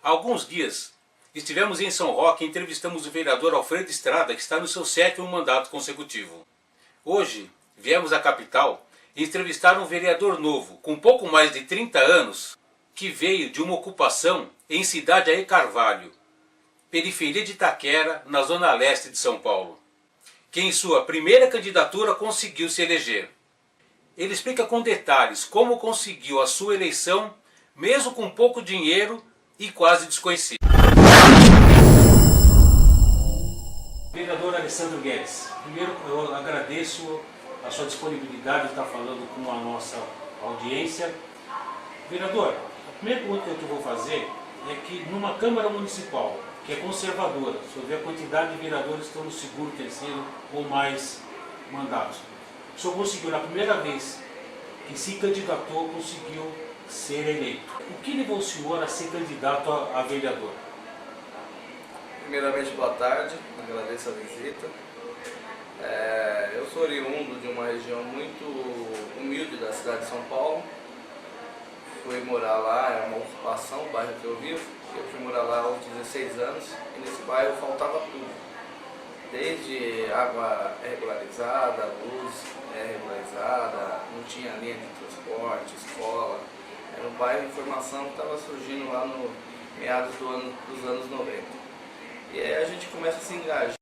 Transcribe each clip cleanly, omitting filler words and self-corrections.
Há alguns dias estivemos em São Roque e entrevistamos o vereador Alfredo Estrada, que está no seu 7º mandato consecutivo. Hoje viemos à capital entrevistar um vereador novo, com pouco mais de 30 anos, que veio de uma ocupação em Cidade Aê Carvalho, periferia de Itaquera, na zona leste de São Paulo, que em sua primeira candidatura conseguiu se eleger. Ele explica com detalhes como conseguiu a sua eleição, mesmo com pouco dinheiro e quase desconhecido. Vereador Alessandro Guedes, primeiro eu agradeço a sua disponibilidade de estar falando com a nossa audiência. Vereador, a primeira pergunta que eu vou fazer é que numa Câmara Municipal, que é conservadora, se eu ver a quantidade de vereadores que estão no segundo, terceiro ou mais mandatos, o senhor conseguiu, na primeira vez que se candidatou, conseguiu ser eleito. O que levou o senhor a ser candidato a vereador? Primeiramente, boa tarde, agradeço a visita. Eu sou oriundo de uma região muito humilde da cidade de São Paulo. Fui morar lá, é uma ocupação, o bairro que eu vivo. Eu fui morar lá aos 16 anos e nesse bairro faltava tudo. Desde água regularizada, luz regularizada, não tinha linha de transporte, escola. Era um bairro de formação que estava surgindo lá no meados dos anos 90. E aí a gente começa a se engajar,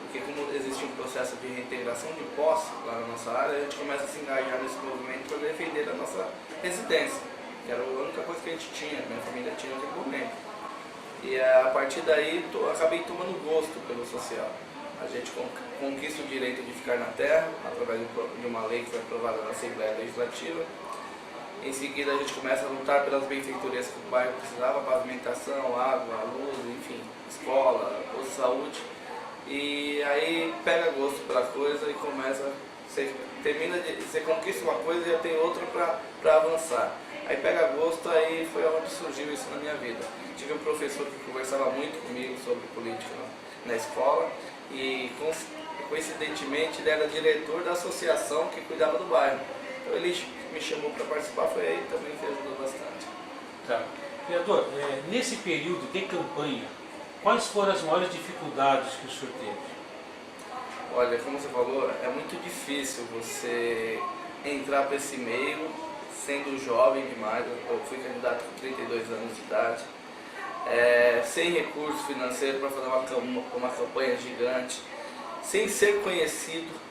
porque como existe um processo de reintegração de posse lá na nossa área, a gente começa a se engajar nesse movimento para defender a nossa residência, que era a única coisa que a gente tinha, minha família tinha naquele momento. E a partir daí acabei tomando gosto pelo social. A gente conquista o direito de ficar na terra, através de uma lei que foi aprovada na Assembleia Legislativa. Em seguida a gente começa a lutar pelas benfeitorias que o bairro precisava, pavimentação, água, luz, enfim, escola, posto de saúde. E aí pega gosto pela coisa e começa, você conquista uma coisa e já tem outra para avançar. Aí pega gosto, aí foi onde surgiu isso na minha vida. Tive um professor que conversava muito comigo sobre política na escola e coincidentemente ele era diretor da associação que cuidava do bairro. Então ele me chamou para participar, foi aí também que ajudou bastante. Tá. Vereador, nesse período de campanha, quais foram as maiores dificuldades que o senhor teve? Olha, como você falou, é muito difícil você entrar para esse meio sendo jovem demais. Eu fui candidato com 32 anos de idade, sem recurso financeiro para fazer uma campanha gigante, sem ser conhecido,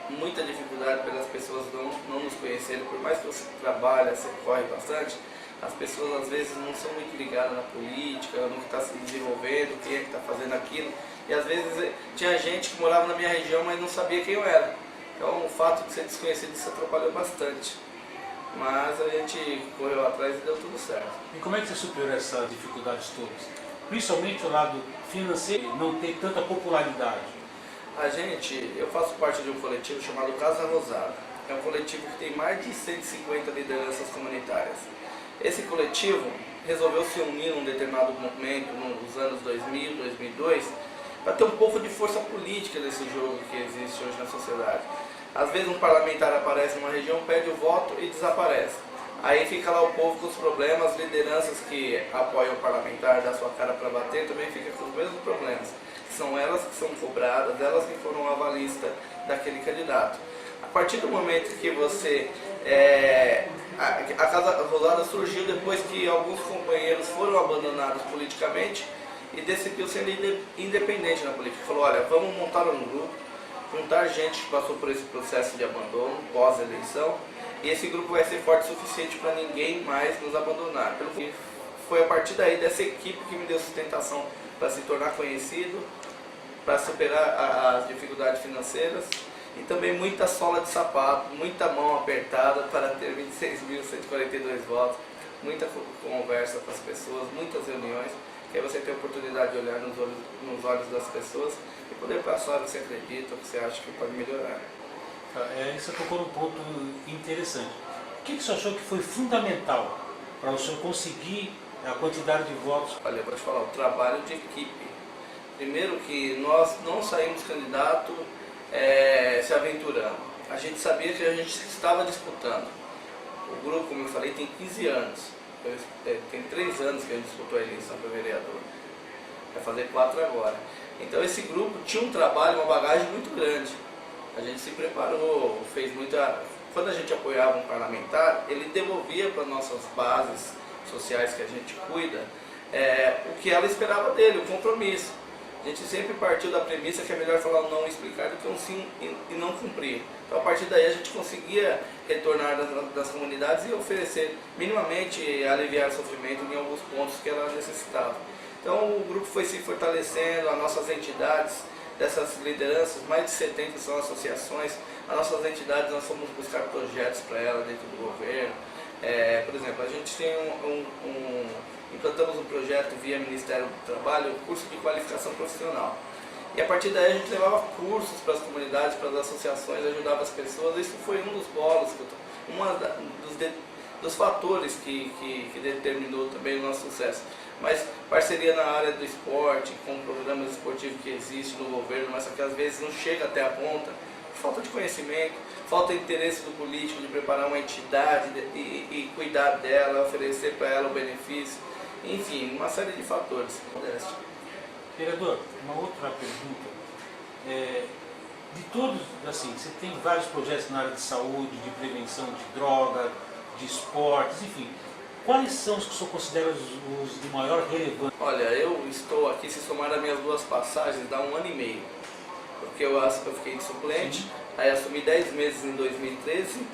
muita dificuldade pelas pessoas não nos conhecerem. Por mais que você trabalhe, você corre bastante, as pessoas às vezes não são muito ligadas na política, no que está se desenvolvendo, quem é que está fazendo aquilo. E às vezes tinha gente que morava na minha região, mas não sabia quem eu era. Então o fato de ser desconhecido, isso atrapalhou bastante. Mas a gente correu atrás e deu tudo certo. E como é que você superou essas dificuldades todas? Principalmente o lado financeiro, não ter tanta popularidade. Eu faço parte de um coletivo chamado Casa Rosada. É um coletivo que tem mais de 150 lideranças comunitárias. Esse coletivo resolveu se unir num determinado momento, nos anos 2000, 2002, para ter um pouco de força política desse jogo que existe hoje na sociedade. Às vezes um parlamentar aparece numa região, pede o voto e desaparece. Aí fica lá o povo com os problemas, as lideranças que apoiam o parlamentar, dá sua cara para bater, também ficam com os mesmos problemas. São elas que são cobradas, elas que foram avalistas daquele candidato. A partir do momento que você... a Casa Rosada surgiu depois que alguns companheiros foram abandonados politicamente e decidiu ser independente na política. Falou, olha, vamos montar um grupo, juntar gente que passou por esse processo de abandono pós-eleição, e esse grupo vai ser forte o suficiente para ninguém mais nos abandonar. Foi a partir daí dessa equipe que me deu sustentação para se tornar conhecido, para superar as dificuldades financeiras e também muita sola de sapato, muita mão apertada para ter 26.142 votos, muita conversa com as pessoas, muitas reuniões, que aí você tem a oportunidade de olhar nos olhos das pessoas e poder passar o que você acredita, o que você acha que pode melhorar. Você tocou num ponto interessante. O que você achou que foi fundamental para o senhor conseguir a quantidade de votos? Olha, eu vou te falar, o trabalho de equipe. Primeiro que nós não saímos candidato se aventurando. A gente sabia que a gente estava disputando. O grupo, como eu falei, tem 15 anos. tem 3 anos que a gente disputou a eleição para vereador, vai fazer 4 agora. Então esse grupo tinha um trabalho, uma bagagem muito grande. A gente se preparou, fez muita... Quando a gente apoiava um parlamentar, ele devolvia para nossas bases sociais que a gente cuida, o que ela esperava dele, o compromisso. A gente sempre partiu da premissa que é melhor falar um não e explicar do que um sim e não cumprir. Então a partir daí a gente conseguia retornar das comunidades e oferecer minimamente aliviar o sofrimento em alguns pontos que ela necessitava. Então o grupo foi se fortalecendo, as nossas entidades, dessas lideranças, mais de 70 são associações, as nossas entidades nós fomos buscar projetos para ela dentro do governo. Por exemplo, a gente tem implantamos um projeto via Ministério do Trabalho, curso de qualificação profissional. E a partir daí a gente levava cursos para as comunidades, para as associações, ajudava as pessoas. Isso foi um dos polos, dos fatores que determinou também o nosso sucesso. Mas parceria na área do esporte, com programas esportivos que existem no governo, mas só que às vezes não chega até a ponta, falta de conhecimento, falta de interesse do político de preparar uma entidade e cuidar dela, oferecer para ela o benefício, enfim, uma série de fatores. Vereador, uma outra pergunta. De todos, assim, você tem vários projetos na área de saúde, de prevenção de droga, de esportes, enfim. Quais são os que o senhor considera os de maior relevância? Olha, eu estou aqui, se somar as minhas 2 passagens, dá 1 ano e meio. Porque eu fiquei de suplente, aí assumi 10 meses em 2013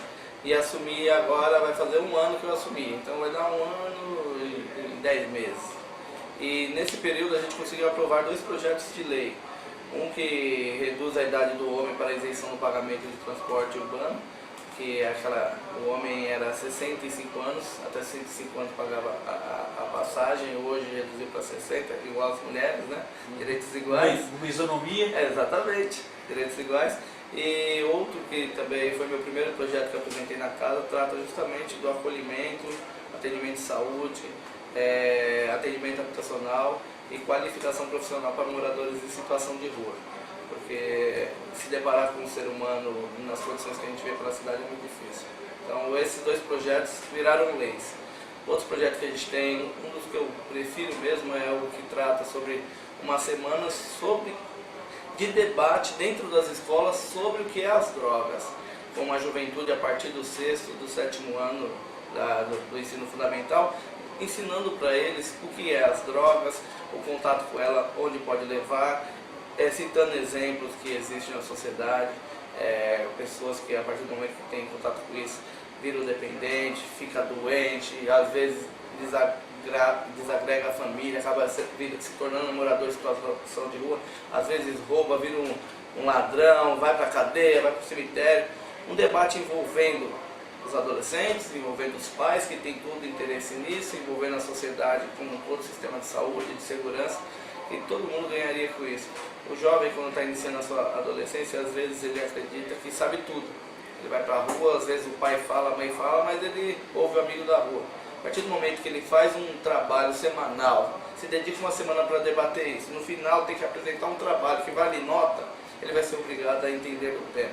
e assumi agora, vai fazer 1 ano que eu assumi. Então vai dar 1 ano e 10 meses. E nesse período a gente conseguiu aprovar 2 projetos de lei. Um que reduz a idade do homem para a isenção no pagamento de transporte urbano, que o homem era 65 anos, até 65 anos pagava a passagem, hoje reduziu para 60, igual as mulheres, né? Direitos iguais. Uma isonomia. Exatamente, direitos iguais. E outro que também foi meu primeiro projeto que eu apresentei na casa, trata justamente do acolhimento, atendimento de saúde, atendimento habitacional e qualificação profissional para moradores em situação de rua. Porque se deparar com um ser humano nas condições que a gente vê pela cidade é muito difícil. Então esses 2 projetos viraram leis. Outros projetos que a gente tem, um dos que eu prefiro mesmo é o que trata sobre uma semana de debate dentro das escolas sobre o que é as drogas, com a juventude a partir do 6º, do 7º ano do ensino fundamental, ensinando para eles o que é as drogas, o contato com ela, onde pode levar, citando exemplos que existem na sociedade, pessoas que a partir do momento que têm contato com isso viram dependente, fica doente, às vezes desagrega a família, acaba se tornando um morador de situação de rua, às vezes rouba, vira um ladrão, vai para a cadeia, vai para o cemitério. Um debate envolvendo os adolescentes, envolvendo os pais que têm todo interesse nisso, envolvendo a sociedade como todo o sistema de saúde, de segurança, e todo mundo ganharia com isso. O jovem, quando está iniciando a sua adolescência, às vezes ele acredita que sabe tudo. Ele vai para a rua, às vezes o pai fala, a mãe fala, mas ele ouve o amigo da rua. A partir do momento que ele faz um trabalho semanal, se dedica uma semana para debater isso, no final tem que apresentar um trabalho que vale nota, ele vai ser obrigado a entender o tema.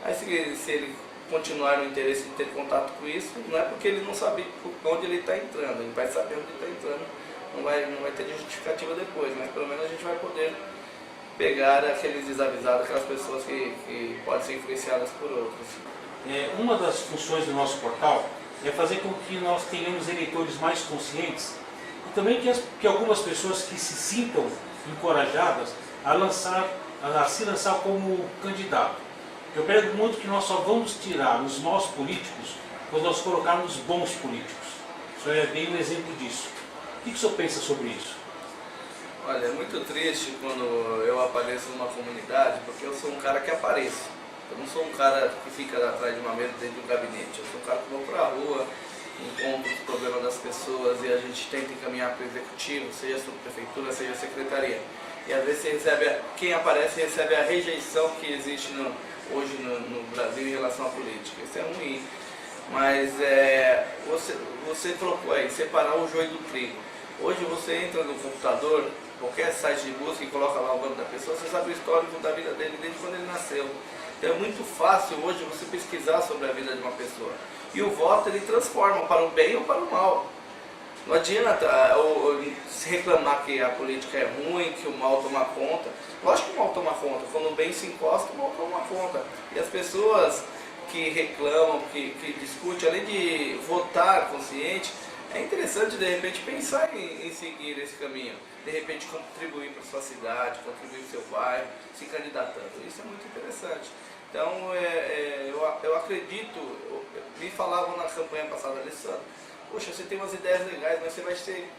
Aí se ele continuar no interesse de ter contato com isso, não é porque ele não sabe onde ele está entrando, ele vai saber onde está entrando, não vai ter justificativa depois, mas pelo menos a gente vai poder pegar aqueles desavisados, aquelas pessoas que podem ser influenciadas por outros. Uma das funções do nosso portal é fazer com que nós tenhamos eleitores mais conscientes e também que algumas pessoas que se sintam encorajadas a se lançar como candidato. Eu pego muito que nós só vamos tirar os maus políticos quando nós colocarmos bons políticos. Isso é bem um exemplo disso. O que o senhor pensa sobre isso? Olha, é muito triste quando eu apareço numa comunidade, porque eu sou um cara que apareço. Eu não sou um cara que fica atrás de uma mesa dentro de um gabinete. Eu sou um cara que vou para a rua, encontro os problemas das pessoas e a gente tenta encaminhar para o executivo, seja a subprefeitura, seja a secretaria. E às vezes quem aparece recebe a rejeição que existe hoje no Brasil em relação à política. Isso é ruim. Mas você colocou aí, separar o joio do trigo. Hoje você entra no computador, qualquer site de busca e coloca lá o nome da pessoa, você sabe o histórico da vida dele desde quando ele nasceu. Então é muito fácil hoje você pesquisar sobre a vida de uma pessoa. E o voto ele transforma para o bem ou para o mal. Não adianta se reclamar que a política é ruim, que o mal toma conta. Lógico que o mal toma conta, quando o bem se encosta, o mal toma conta. E as pessoas que reclamam, que discutem, além de votar consciente, é interessante de repente pensar em seguir esse caminho. De repente contribuir para a sua cidade, contribuir para o seu bairro, se candidatando. Isso é muito interessante. Então eu acredito, me falavam na campanha passada, Alessandro, poxa, você tem umas ideias legais, mas você vai ter,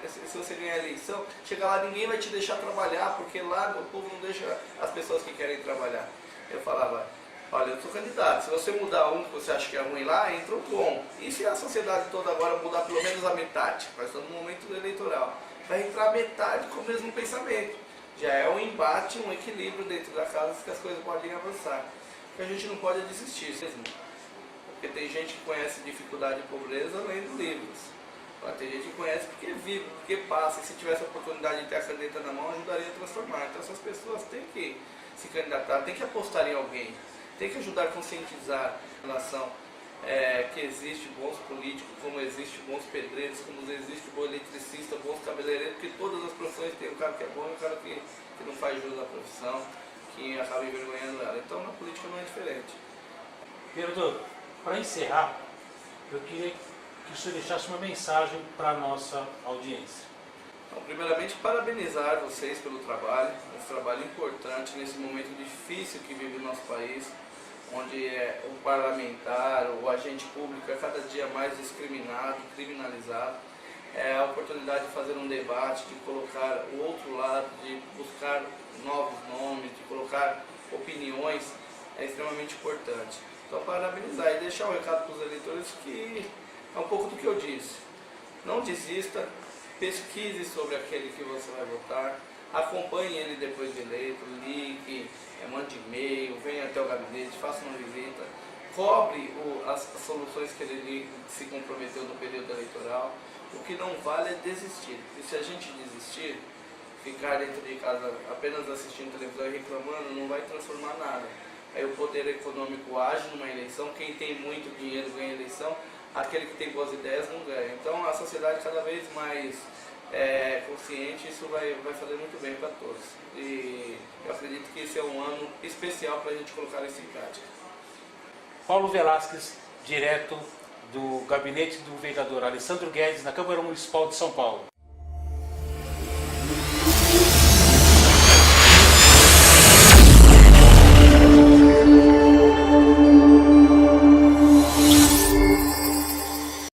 se você ganhar a eleição, chegar lá, ninguém vai te deixar trabalhar, porque lá o povo não deixa as pessoas que querem trabalhar. Eu falava, olha, eu sou candidato, se você mudar um que você acha que é ruim lá, entra o bom. E se a sociedade toda agora mudar pelo menos a metade? Nós estamos no momento eleitoral. Vai entrar metade com o mesmo pensamento. Já é um embate, um equilíbrio dentro da casa que as coisas podem avançar. O que a gente não pode é desistir mesmo. Porque tem gente que conhece dificuldade e pobreza lendo livros. Tem gente que conhece porque vive, porque passa. E se tivesse a oportunidade de ter a caneta na mão, ajudaria a transformar. Então essas pessoas têm que se candidatar, têm que apostar em alguém. Tem que ajudar a conscientizar a nação que existe bons políticos, como existe bons pedreiros, como existe bom eletricista, bons cabeleireiros, porque todas as profissões tem um cara que é bom e um cara que não faz jus à profissão, que acaba envergonhando ela. Então na política não é diferente. Vereador, para encerrar, eu queria que o senhor deixasse uma mensagem para a nossa audiência. Então, primeiramente, parabenizar vocês pelo trabalho, esse trabalho importante nesse momento difícil que vive o nosso país, onde o parlamentar, o agente público é cada dia mais discriminado, criminalizado. É a oportunidade de fazer um debate, de colocar o outro lado, de buscar novos nomes, de colocar opiniões, é extremamente importante. Então, parabenizar e deixar um recado para os eleitores que é um pouco do que eu disse. Não desista, pesquise sobre aquele que você vai votar, acompanhe ele depois de eleito, ligue, mande e-mail, venha até o gabinete, faça uma visita, cobre as soluções que ele se comprometeu no período eleitoral. O que não vale é desistir. E se a gente desistir, ficar dentro de casa apenas assistindo televisão e reclamando, não vai transformar nada. Aí o poder econômico age numa eleição, quem tem muito dinheiro ganha eleição, aquele que tem boas ideias não ganha. Então a sociedade cada vez mais consciente, isso vai fazer muito bem para todos. E eu acredito que esse é um ano especial para a gente colocar isso em prática. Paulo Velasquez, direto do gabinete do vereador Alessandro Guedes, na Câmara Municipal de São Paulo.